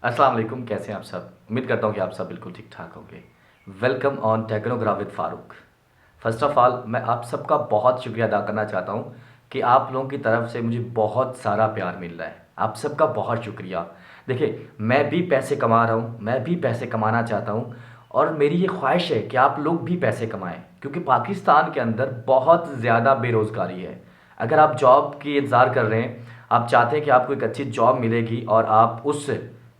अस्सलाम वालेकुम। कैसे हैं आप सब? उम्मीद करता हूँ कि आप सब बिल्कुल ठीक ठाक होंगे। Welcome on Technograph with Farooq. First of all मैं आप सबका बहुत शुक्रिया अदा करना चाहता हूँ कि आप लोगों की तरफ से मुझे बहुत सारा प्यार मिल रहा है। आप सबका बहुत शुक्रिया। देखिए, मैं भी पैसे कमा रहा हूँ, मैं भी पैसे कमाना चाहता हूँ और मेरी ये ख्वाहिश है कि आप लोग भी पैसे कमाएँ, क्योंकि पाकिस्तान के अंदर बहुत ज़्यादा बेरोज़गारी है। अगर आप जॉब की इंतज़ार कर रहे हैं, आप चाहते हैं कि आपको एक अच्छी जॉब मिलेगी और आप उस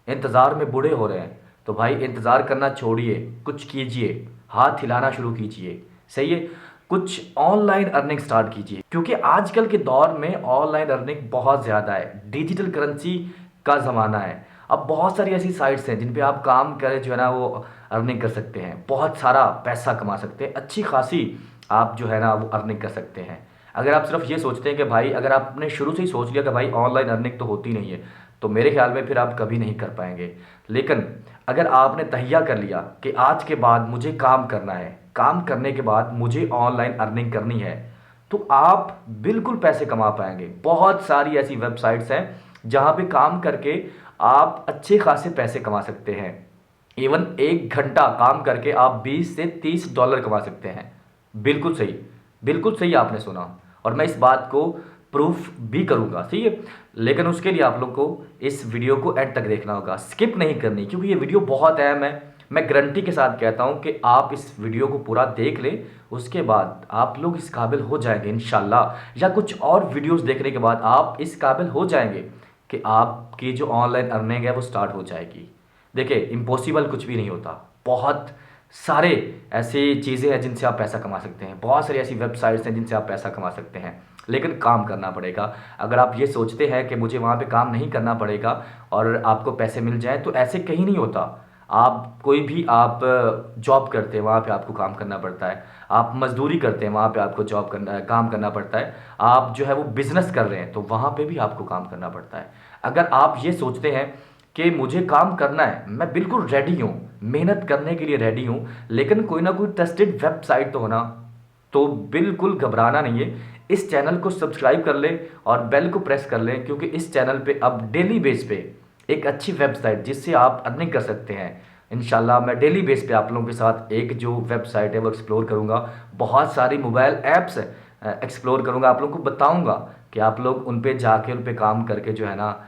इंतज़ार में बूढ़े हो रहे हैं, तो भाई इंतज़ार करना छोड़िए, कुछ कीजिए, हाथ हिलाना शुरू कीजिए। सही है? कुछ ऑनलाइन अर्निंग स्टार्ट कीजिए, क्योंकि आजकल के दौर में ऑनलाइन अर्निंग बहुत ज़्यादा है। डिजिटल करेंसी का ज़माना है। अब बहुत सारी ऐसी साइट्स हैं जिन पे आप काम करें जो है ना वो अर्निंग कर सकते हैं, बहुत सारा पैसा कमा सकते हैं, अच्छी खासी आप जो है ना वो अर्निंग कर सकते हैं। अगर आप सिर्फ ये सोचते हैं कि भाई, अगर आपने शुरू से ही सोच लिया कि भाई ऑनलाइन अर्निंग तो होती नहीं है, तो मेरे ख्याल में फिर आप कभी नहीं कर पाएंगे। लेकिन अगर आपने तहिया कर लिया कि आज के बाद मुझे काम करना है, काम करने के बाद मुझे ऑनलाइन अर्निंग करनी है, तो आप बिल्कुल पैसे कमा पाएंगे। बहुत सारी ऐसी वेबसाइट्स हैं जहां पे काम करके आप अच्छे खासे पैसे कमा सकते हैं। इवन 1 घंटा काम करके आप 20 से 30 डॉलर कमा सकते हैं। बिल्कुल सही, बिल्कुल सही आपने सुना। और मैं इस बात को प्रूफ भी करूंगा, सही है। लेकिन उसके लिए आप लोग को इस वीडियो को एंड तक देखना होगा, स्किप नहीं करनी, क्योंकि ये वीडियो बहुत अहम है। मैं गारंटी के साथ कहता हूं कि आप इस वीडियो को पूरा देख लें, उसके बाद आप लोग इस काबिल हो जाएंगे इंशाल्लाह, या कुछ और वीडियोस देखने के बाद आप इस काबिल हो जाएंगे कि आपकी जो ऑनलाइन अर्निंग है वो स्टार्ट हो जाएगी। देखिए, इम्पॉसिबल कुछ भी नहीं होता। बहुत सारे ऐसी चीज़ें हैं जिनसे आप पैसा कमा सकते हैं, बहुत सारी ऐसी वेबसाइट्स हैं जिनसे आप पैसा कमा सकते हैं, लेकिन काम करना पड़ेगा। अगर आप ये सोचते हैं कि मुझे वहाँ पे काम नहीं करना पड़ेगा और आपको पैसे मिल जाएँ, तो ऐसे कहीं नहीं होता। आप कोई भी आप जॉब करते हैं, वहाँ पे आपको काम करना पड़ता है। आप मज़दूरी करते हैं, वहाँ पे आपको काम करना पड़ता है। आप जो है वो बिज़नेस कर रहे हैं, तो वहाँ पे भी आपको काम करना पड़ता है। अगर आप ये सोचते हैं कि मुझे काम करना है, मैं बिल्कुल रेडी हूँ, मेहनत करने के लिए रेडी हूँ, लेकिन कोई ना कोई ट्रस्टेड वेबसाइट तो होना, तो बिल्कुल घबराना नहीं है। इस चैनल को सब्सक्राइब कर लें और बेल को प्रेस कर लें, क्योंकि इस चैनल पे अब डेली बेस पे एक अच्छी वेबसाइट जिससे आप अर्निंग कर सकते हैं, इंशाल्लाह मैं डेली बेस पे आप लोगों के साथ एक जो वेबसाइट है वो एक्सप्लोर करूँगा। बहुत सारी मोबाइल ऐप्स एक्सप्लोर करूँगा, आप लोगों को बताऊँगा कि आप लोग उन पे जाके उन पे काम करके जो है ना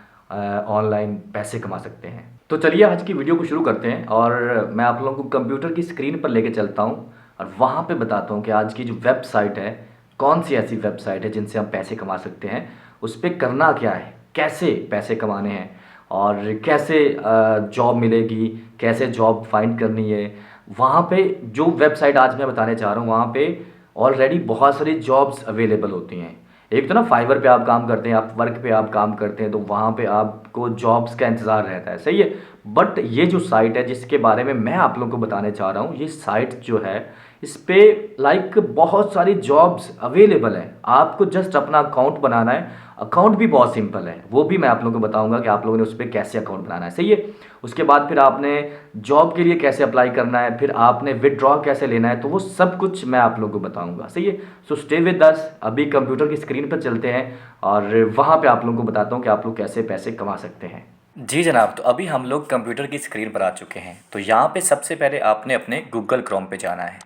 ऑनलाइन पैसे कमा सकते हैं। तो चलिए आज की वीडियो को शुरू करते हैं और मैं आप लोगों को कंप्यूटर की स्क्रीन पर लेके चलता हूँ और वहाँ पे बताता हूँ कि आज की जो वेबसाइट है, कौन सी ऐसी वेबसाइट है जिनसे हम पैसे कमा सकते हैं, उस पर करना क्या है, कैसे पैसे कमाने हैं और कैसे जॉब मिलेगी, कैसे जॉब फाइंड करनी है। वहाँ पे जो वेबसाइट आज मैं बताने चाह रहा हूँ, वहाँ पे ऑलरेडी बहुत सारी जॉब्स अवेलेबल होती हैं। एक तो ना फाइवर पे आप काम करते हैं, आप वर्क पे आप काम करते हैं, तो वहाँ पे आपको जॉब्स का इंतज़ार रहता है, सही है। बट ये जो साइट है जिसके बारे में मैं आप लोगों को बताने चाह रहा हूँ, ये साइट जो है इस पे लाइक बहुत सारी जॉब्स अवेलेबल हैं। आपको जस्ट अपना अकाउंट बनाना है। अकाउंट भी बहुत सिंपल है, वो भी मैं आप लोगों को बताऊंगा कि आप लोगों ने उस पर कैसे अकाउंट बनाना है, सही है। उसके बाद फिर आपने जॉब के लिए कैसे अप्लाई करना है, फिर आपने विदड्रॉ कैसे लेना है, तो वो सब कुछ मैं आप लोगों को बताऊंगा, सही है। सो स्टे विद अस, अभी कंप्यूटर की स्क्रीन पर चलते हैं और वहाँ पे आप लोगों को बताता हूँ कि आप लोग कैसे पैसे कमा सकते हैं। जी जनाब, तो अभी हम लोग कंप्यूटर की स्क्रीन पर आ चुके हैं। तो यहाँ पे सबसे पहले आपने अपने गूगल क्रोम पे जाना है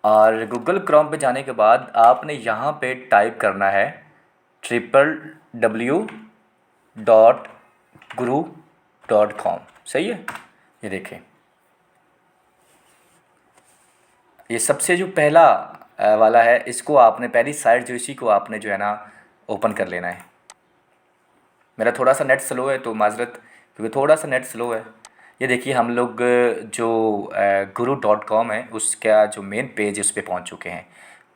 और गूगल क्रोम पे जाने के बाद आपने यहाँ पे टाइप करना है www.guru.com। सही है, ये देखें, ये सबसे जो पहला वाला है, इसको आपने पहली साइट जो इसी को आपने जो है ना ओपन कर लेना है। मेरा थोड़ा सा नेट स्लो है तो माजरत, क्योंकि थोड़ा सा नेट स्लो है। ये देखिए, हम लोग जो guru.com है उसका जो मेन पेज है उस पर पहुँच चुके हैं।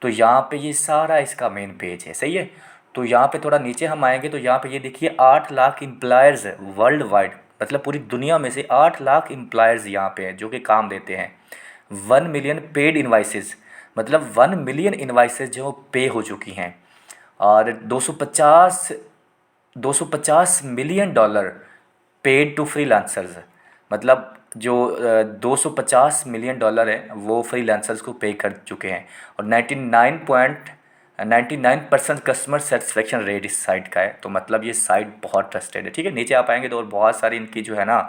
तो यहाँ पे ये सारा इसका मेन पेज है, सही है। तो यहाँ पे थोड़ा नीचे हम आएंगे तो यहाँ पे ये देखिए 8 लाख एम्प्लॉयर्स वर्ल्ड वाइड, मतलब पूरी दुनिया में से 8 लाख एम्प्लॉयर्स यहाँ पे हैं जो कि काम देते हैं। 1 मिलियन पेड इन्वाइसेस, मतलब 1 मिलियन इन्वाइसेस जो पे हो चुकी हैं। और 250 million dollar paid to freelancers, मतलब जो 250 मिलियन डॉलर है वो फ्रीलांसर्स को पे कर चुके हैं। और 99% कस्टमर सेटिस्फेक्शन रेट इस साइट का है, तो मतलब ये साइट बहुत ट्रस्टेड है। ठीक है, नीचे आप आएंगे तो और बहुत सारी इनकी जो है ना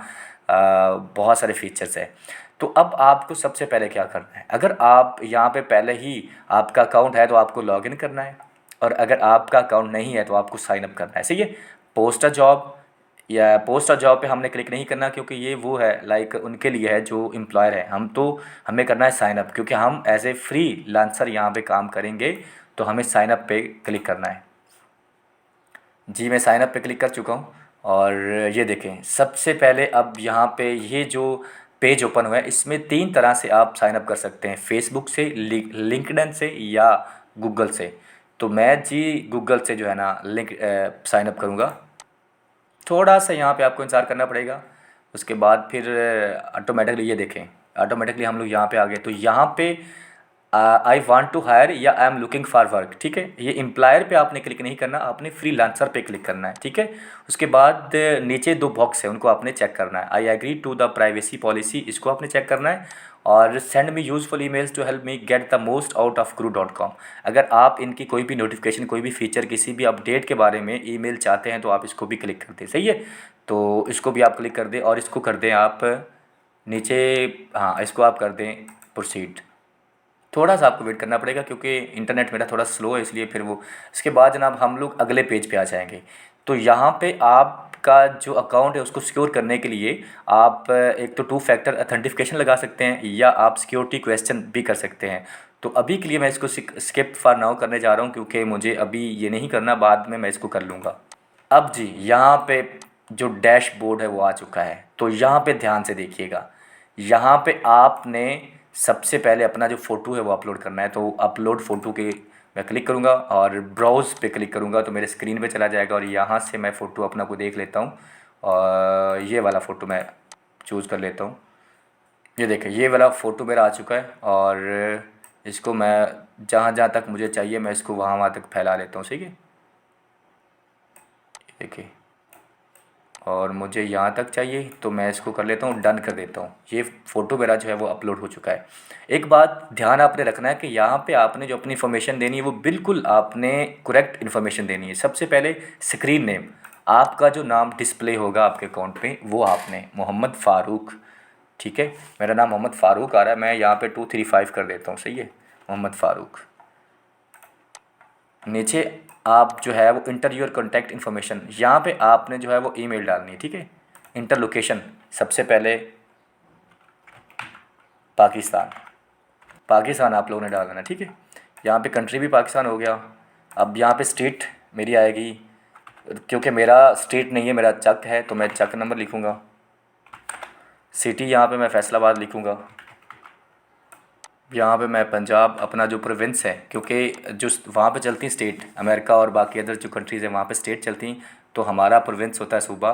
बहुत सारे फीचर्स है। तो अब आपको सबसे पहले क्या करना है, अगर आप यहाँ पे पहले ही आपका अकाउंट है तो आपको लॉगिन करना है, और अगर आपका अकाउंट नहीं है तो आपको साइन अप करना है। सही है, पोस्ट अ जॉब या पोस्ट और जॉब पे हमने क्लिक नहीं करना, क्योंकि ये वो है लाइक उनके लिए है जो एम्प्लॉयर है। हम तो हमें करना है साइन अप, क्योंकि हम एज ए फ्री लांसर यहाँ पे काम करेंगे, तो हमें साइन अप पे क्लिक करना है। जी मैं साइन अप पे क्लिक कर चुका हूँ, और ये देखें सबसे पहले अब यहाँ पे ये जो पेज ओपन हुआ है, इसमें 3 तरह से आप साइन अप कर सकते हैं, फेसबुक से, लिंक्डइन से या गूगल से। तो मैं जी गूगल से जो है ना साइन अप करूँगा। थोड़ा सा यहाँ पे आपको इंतज़ार करना पड़ेगा, उसके बाद फिर ऑटोमेटिकली ये देखें, ऑटोमेटिकली हम लोग यहाँ पे आ गए। तो यहाँ पे आई वांट टू हायर या I am looking for work, ठीक है, ये एम्प्लॉयर पे आपने क्लिक नहीं करना, आपने फ्रीलांसर पे क्लिक करना है। ठीक है, उसके बाद नीचे 2 बॉक्स है, उनको आपने चेक करना है। I agree to the privacy policy, इसको आपने चेक करना है, और send me useful emails to help me get the most out of Guru.com। अगर आप इनकी कोई भी नोटिफिकेशन, कोई भी फीचर, किसी भी अपडेट के बारे में ईमेल चाहते हैं तो आप इसको भी क्लिक कर दें। सही है, तो इसको भी आप क्लिक कर दें, और इसको कर दें आप नीचे, हाँ इसको आप कर दें प्रोसीड। थोड़ा सा आपको वेट करना पड़ेगा क्योंकि इंटरनेट मेरा थोड़ा स्लो है, इसलिए फिर वो इसके बाद जनाब हम लोग अगले पेज पे आ जाएंगे। तो यहाँ पे आपका जो अकाउंट है उसको सिक्योर करने के लिए आप एक तो 2 फैक्टर अथेंटिफिकेशन लगा सकते हैं, या आप सिक्योरिटी क्वेश्चन भी कर सकते हैं। तो अभी के लिए मैं इसको स्किप फॉर नाउ करने जा रहा हूँ, क्योंकि मुझे अभी ये नहीं करना, बाद में मैं इसको कर लूँगा। अब जी यहाँ पे जो डैशबोर्ड है वो आ चुका है। तो यहाँ पे ध्यान से देखिएगा, यहाँ पे आपने सबसे पहले अपना जो फ़ोटो है वो अपलोड करना है। तो अपलोड फ़ोटो के मैं क्लिक करूँगा और ब्राउज़ पे क्लिक करूँगा, तो मेरे स्क्रीन पे चला जाएगा, और यहाँ से मैं फ़ोटो अपना को देख लेता हूँ, और ये वाला फ़ोटो मैं चूज़ कर लेता हूँ। ये देखें, ये वाला फ़ोटो मेरा आ चुका है, और इसको मैं जहाँ जहाँ तक मुझे चाहिए मैं इसको वहाँ वहाँ तक फैला लेता हूँ। सही है, देखिए, और मुझे यहाँ तक चाहिए तो मैं इसको कर लेता हूँ, डन कर देता हूँ। ये फ़ोटो मेरा जो है वो अपलोड हो चुका है। एक बात ध्यान आपने रखना है कि यहाँ पे आपने जो अपनी इन्फॉर्मेशन देनी है वो बिल्कुल आपने करेक्ट इन्फॉर्मेशन देनी है। सबसे पहले स्क्रीन नेम, आपका जो नाम डिस्प्ले होगा आपके अकाउंट पे वो आपने मोहम्मद फ़ारूक, ठीक है, मेरा नाम मोहम्मद फ़ारूक आ रहा है, मैं यहाँ पे 235 कर देता हूँ। सही है, मोहम्मद फ़ारूक। नीचे आप जो है वो इंटर योर कॉन्टैक्ट इन्फॉर्मेशन, यहाँ पे आपने जो है वो ईमेल डालनी है। ठीक है, इंटर लोकेशन, सबसे पहले पाकिस्तान, पाकिस्तान आप लोगों ने डालना है। ठीक है, यहाँ पे कंट्री भी पाकिस्तान हो गया। अब यहाँ पे स्टेट मेरी आएगी, क्योंकि मेरा स्टेट नहीं है, मेरा चक है, तो मैं चक नंबर लिखूँगा। सिटी यहाँ पे मैं फैसलाबाद लिखूँगा। यहाँ पे मैं पंजाब, अपना जो प्रोविंस है, क्योंकि जो वहाँ पे चलती स्टेट, अमेरिका और बाकी अदर जो कंट्रीज़ हैं वहाँ पे स्टेट चलती, तो हमारा प्रोविंस होता है सूबा,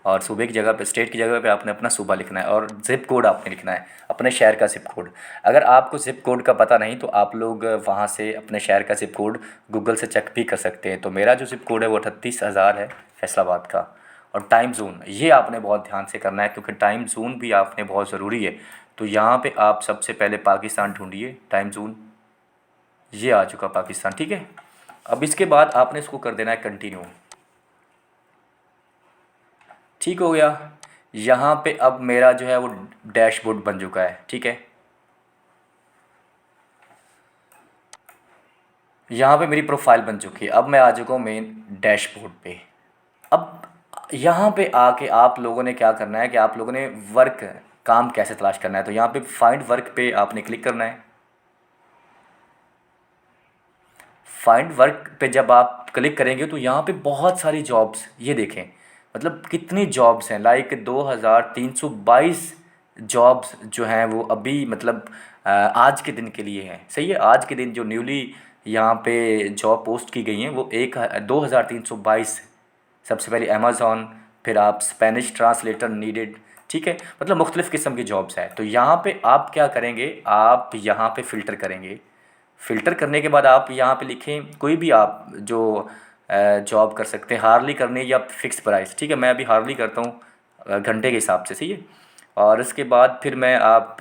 और सूबे की जगह पे, स्टेट की जगह पे आपने अपना सूबा लिखना है, और ज़िप कोड आपने लिखना है, अपने शहर का ज़िप कोड। अगर आपको ज़िप कोड का पता नहीं तो आप लोग वहाँ से अपने शहर का ज़िप कोड गूगल से चेक भी कर सकते हैं। तो मेरा जो ज़िप कोड है वो 38,000 है, फैसलाबाद का। और टाइम ज़ोन, ये आपने बहुत ध्यान से करना है, क्योंकि टाइम ज़ोन भी आपने बहुत ज़रूरी है। तो यहाँ पे आप सबसे पहले पाकिस्तान ढूंढिए, टाइम ज़ोन, ये आ चुका पाकिस्तान। ठीक है, अब इसके बाद आपने इसको कर देना है कंटिन्यू। ठीक हो गया, यहाँ पे अब मेरा जो है वो डैशबोर्ड बन चुका है। ठीक है, यहाँ पे मेरी प्रोफाइल बन चुकी है। अब मैं आ चुका हूँ मेन डैशबोर्ड पे। अब यहाँ पे आके आप लोगों ने क्या करना है कि आप लोगों ने वर्क, काम कैसे तलाश करना है। तो यहाँ पे फाइंड वर्क पे आपने क्लिक करना है। फाइंड वर्क पे जब आप क्लिक करेंगे तो यहाँ पे बहुत सारी जॉब्स, ये देखें मतलब कितनी जॉब्स हैं, लाइक 2322 जॉब्स जो हैं वो अभी मतलब आज के दिन के लिए हैं। सही है, आज के दिन जो न्यूली यहाँ पे जॉब पोस्ट की गई हैं वो 2322। सबसे पहले अमेज़ॉन, फिर आप स्पेनिश ट्रांसलेटर नीडेड। ठीक है, मतलब मुख्तलिफ़ किस्म की जॉब्स हैं। तो यहाँ पे आप क्या करेंगे, आप यहाँ पे फ़िल्टर करेंगे। फ़िल्टर करने के बाद आप यहाँ पे लिखें कोई भी आप जो जॉब कर सकते हैं, हार्ली करनी या फ़िक्स प्राइस। ठीक है, मैं अभी हार्ली करता हूँ घंटे के हिसाब से। सही है, और इसके बाद फिर मैं आप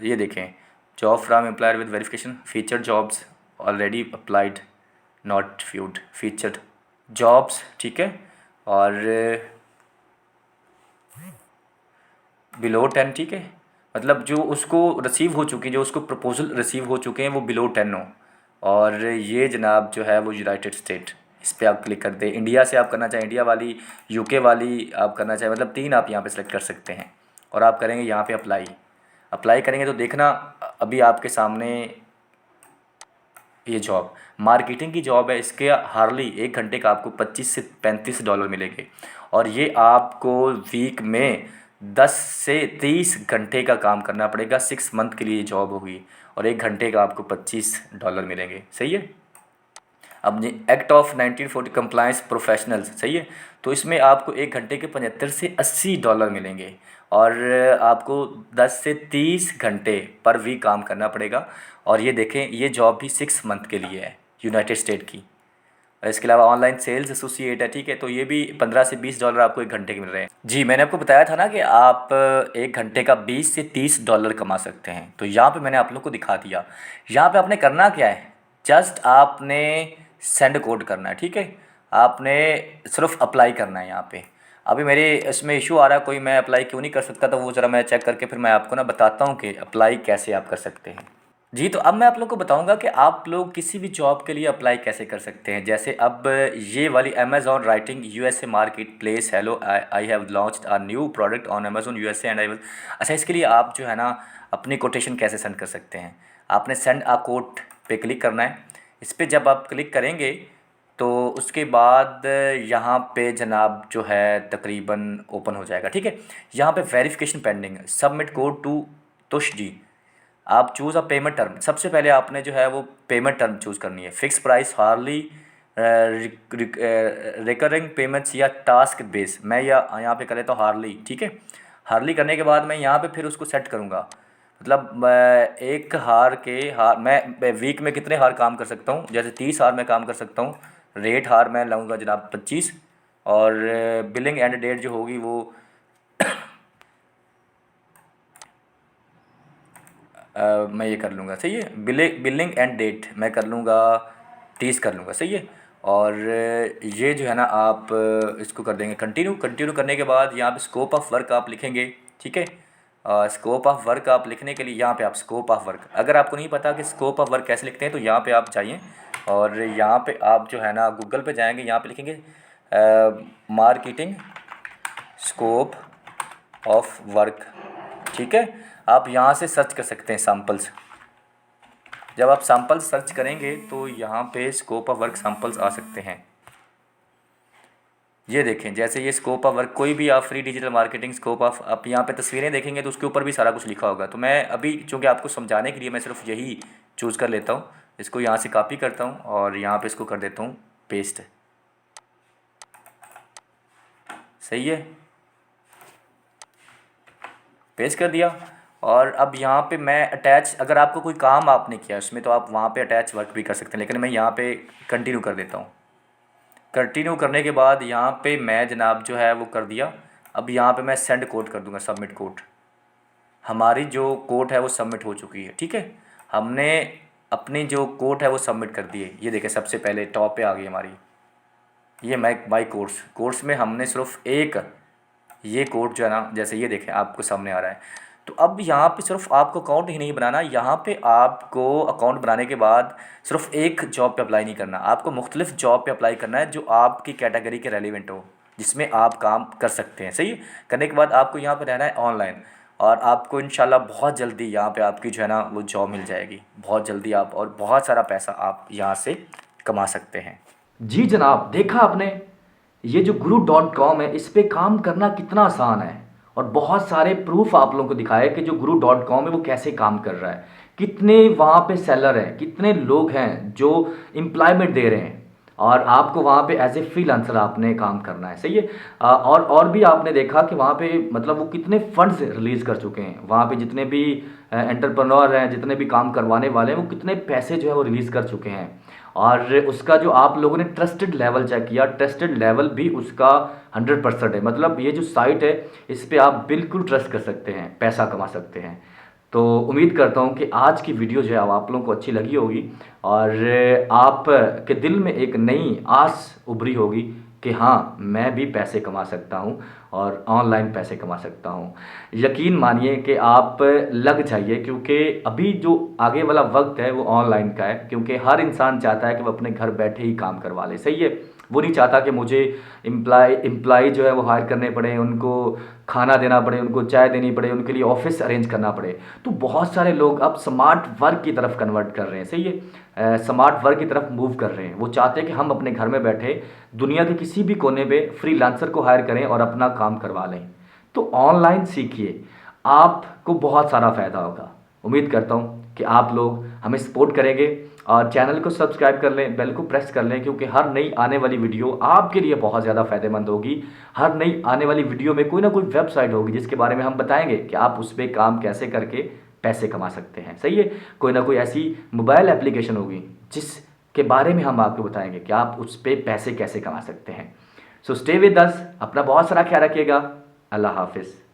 ये देखें, job from employer with verification, feature jobs already applied. Not viewed featured jobs, ठीक है। और बिलो 10, ठीक है, मतलब जो उसको रिसीव हो चुकी, जो उसको प्रपोजल रिसीव हो चुके हैं वो बिलो 10 हो। और ये जनाब जो है वो यूनाइटेड स्टेट, इस पर आप क्लिक कर दें। इंडिया से आप करना चाहें इंडिया वाली, यूके वाली आप करना चाहें, मतलब 3 आप यहाँ पे सेलेक्ट कर सकते हैं। और आप करेंगे यहाँ पे अप्लाई। अप्लाई करेंगे तो देखना अभी आपके सामने ये जॉब मार्केटिंग की जॉब है। इसके हार्डली 1 घंटे का आपको $25 से $35 मिलेंगे। और ये आपको वीक में 10 से 30 घंटे का काम करना पड़ेगा। 6 मंथ के लिए जॉब होगी और 1 घंटे का आपको $25 मिलेंगे। सही है। अब एक्ट ऑफ 1940 कंप्लायंस प्रोफेशनल्स, सही है। तो इसमें आपको 1 घंटे के $75 से $80 मिलेंगे। और आपको 10 से 30 घंटे पर वीक काम करना पड़ेगा। और ये देखें, ये जॉब भी 6 मंथ के लिए है, यूनाइटेड स्टेट की। और इसके अलावा ऑनलाइन सेल्स एसोसिएट है, ठीक है। तो ये भी $15 से $20 आपको 1 घंटे के मिल रहे हैं। जी, मैंने आपको बताया था ना कि आप 1 घंटे का $20 से $30 कमा सकते हैं। तो यहाँ पे मैंने आप लोग को दिखा दिया। यहाँ पे आपने करना क्या है, जस्ट आपने सेंड कोड करना है, ठीक है। आपने सिर्फ अप्लाई करना है यहाँ पे। अभी मेरे इसमें इशू आ रहा है, कोई मैं अप्लाई क्यों नहीं कर सकता, तो वो ज़रा मैं चेक करके फिर मैं आपको ना बताता हूँ कि अप्लाई कैसे आप कर सकते हैं। जी, तो अब मैं आप लोग को बताऊंगा कि आप लोग किसी भी जॉब के लिए अप्लाई कैसे कर सकते हैं। जैसे अब ये वाली Amazon writing USA market place, hello I have launched a new product on Amazon USA and I will. अच्छा, इसके लिए आप जो है ना अपनी कोटेशन कैसे सेंड कर सकते हैं। आपने सेंड अ कोट पे क्लिक करना है। इस पर जब आप क्लिक करेंगे तो उसके बाद यहाँ पे जनाब जो है तकरीबन ओपन हो जाएगा, ठीक है। यहाँ पे verification pending, submit code to तुष जी। आप चूज़ अ पेमेंट टर्म, सबसे पहले आपने जो है वो पेमेंट टर्म चूज़ करनी है। Fix price, Harley, recurring payments या टास्क बेस। मैं यहाँ पे कर लेता हूँ हार्ली, ठीक है। हार्ली करने के बाद मैं यहाँ पे फिर उसको सेट करूँगा। मतलब एक हार मैं वीक में कितने हार काम कर सकता हूँ, जैसे 30 हार मैं काम कर सकता हूँ। रेट हार मैं लाऊंगा जनाब 25। और बिलिंग एंड डेट जो होगी वो मैं ये कर लूँगा, सही है। बिलिंग एंड डेट मैं कर लूँगा 30 कर लूँगा, सही है। और ये जो है ना आप इसको कर देंगे कंटिन्यू। कंटिन्यू करने के बाद यहाँ पे स्कोप ऑफ वर्क आप लिखेंगे, ठीक है। स्कोप ऑफ वर्क आप लिखने के लिए यहाँ पे आप स्कोप ऑफ वर्क, अगर आपको नहीं पता कि स्कोप ऑफ वर्क कैसे लिखते हैं तो यहाँ पे आप जाइए। और यहाँ पे आप जो है ना गूगल पे जाएंगे, यहाँ पे लिखेंगे मार्केटिंग स्कोप ऑफ वर्क, ठीक है। आप यहाँ से सर्च कर सकते हैं सैम्पल्स। जब आप सैम्पल्स सर्च करेंगे तो यहाँ पे स्कोप ऑफ वर्क सैम्पल्स आ सकते हैं। ये देखें, जैसे ये स्कोप ऑफ वर्क, कोई भी आप free digital marketing scope of, आप यहाँ पे तस्वीरें देखेंगे तो उसके ऊपर भी सारा कुछ लिखा होगा। तो मैं अभी चूँकि आपको समझाने के लिए मैं सिर्फ यही चूज़ कर लेता हूँ। इसको यहाँ से कॉपी करता हूँ और यहाँ पे इसको कर देता हूँ पेस्ट, सही है। पेस्ट कर दिया। और अब यहाँ पे मैं अटैच, अगर आपको कोई काम आपने किया उसमें तो आप वहाँ पे अटैच वर्क भी कर सकते हैं, लेकिन मैं यहाँ पे कंटिन्यू कर देता हूँ। कंटिन्यू करने के बाद यहाँ पे मैं जनाब जो है वो कर दिया। अब यहाँ पे मैं सेंड कोड कर दूँगा, सबमिट कोड। हमारी जो कोड है वो सबमिट हो चुकी है, ठीक है। हमने अपनी जो कोड है वो सबमिट कर दी है। ये देखें, सबसे पहले टॉप पे आ गई हमारी ये माई कोर्स में हमने सिर्फ एक ये कोड जो है ना, जैसे ये देखें आपको सामने आ रहा है। तो अब यहाँ पे सिर्फ आपको अकाउंट ही नहीं बनाना, यहाँ पे आपको अकाउंट बनाने के बाद सिर्फ एक जॉब पे अप्लाई नहीं करना, आपको मुख्तलिफ जॉब पे अप्लाई करना है जो आपकी कैटेगरी के रेलिवेंट हो, जिसमें आप काम कर सकते हैं, सही है। करने के बाद आपको यहाँ पे रहना है ऑनलाइन। और आपको इंशाल्लाह बहुत जल्दी यहाँ पे आपकी जो है ना वो जॉब मिल जाएगी, बहुत जल्दी आप, और बहुत सारा पैसा आप यहाँ से कमा सकते हैं। जी जनाब, देखा आपने ये जो guru.com है इस पे काम करना कितना आसान है। और बहुत सारे प्रूफ आप लोगों को दिखाए कि जो guru.com है वो कैसे काम कर रहा है, कितने वहाँ पे सेलर हैं, कितने लोग हैं जो एम्प्लॉयमेंट दे रहे हैं। और आपको वहाँ पे एज ए फ्रीलांसर आपने काम करना है, सही है। और भी आपने देखा कि वहाँ पे मतलब वो कितने फंड्स रिलीज़ कर चुके हैं। वहाँ पे जितने भी एंटरप्रेन्योर हैं, जितने भी काम करवाने वाले हैं, वो कितने पैसे जो है वो रिलीज़ कर चुके हैं। और उसका जो आप लोगों ने ट्रस्टेड लेवल चेक किया, ट्रस्टेड लेवल भी उसका 100% है। मतलब ये जो साइट है इस पर आप बिल्कुल ट्रस्ट कर सकते हैं, पैसा कमा सकते हैं। तो उम्मीद करता हूँ कि आज की वीडियो जो है वो आप लोगों को अच्छी लगी होगी और आप के दिल में एक नई आस उभरी होगी कि हाँ, मैं भी पैसे कमा सकता हूँ और ऑनलाइन पैसे कमा सकता हूँ। यकीन मानिए कि आप लग जाइए, क्योंकि अभी जो आगे वाला वक्त है वो ऑनलाइन का है, क्योंकि हर इंसान चाहता है कि वो अपने घर बैठे ही काम करवा ले। सही है, वो नहीं चाहता कि मुझे एम्प्लॉय जो है वो हायर करने पड़े, उनको खाना देना पड़े, उनको चाय देनी पड़े, उनके लिए ऑफिस अरेंज करना पड़े। तो बहुत सारे लोग अब स्मार्ट वर्क की तरफ कन्वर्ट कर रहे हैं। सही है, स्मार्ट वर्क की तरफ मूव कर रहे हैं। वो चाहते हैं कि हम अपने घर में बैठे दुनिया के किसी भी कोने पे फ्रीलांसर को हायर करें और अपना काम करवा लें। तो ऑनलाइन सीखिए, आपको बहुत सारा फ़ायदा होगा। उम्मीद करता हूँ कि आप लोग हमें सपोर्ट करेंगे और चैनल को सब्सक्राइब कर लें, बेल को प्रेस कर लें, क्योंकि हर नई आने वाली वीडियो आपके लिए बहुत ज़्यादा फ़ायदेमंद होगी। हर नई आने वाली वीडियो में कोई ना कोई वेबसाइट होगी जिसके बारे में हम बताएंगे कि आप उस पर काम कैसे करके पैसे कमा सकते हैं। सही है, कोई ना कोई ऐसी मोबाइल एप्लीकेशन होगी जिसके बारे में हम आपको बताएंगे कि आप उस पर पैसे कैसे कमा सकते हैं। सो स्टे विद अस, अपना बहुत सारा ख्याल रखिएगा। अल्लाह हाफिज़।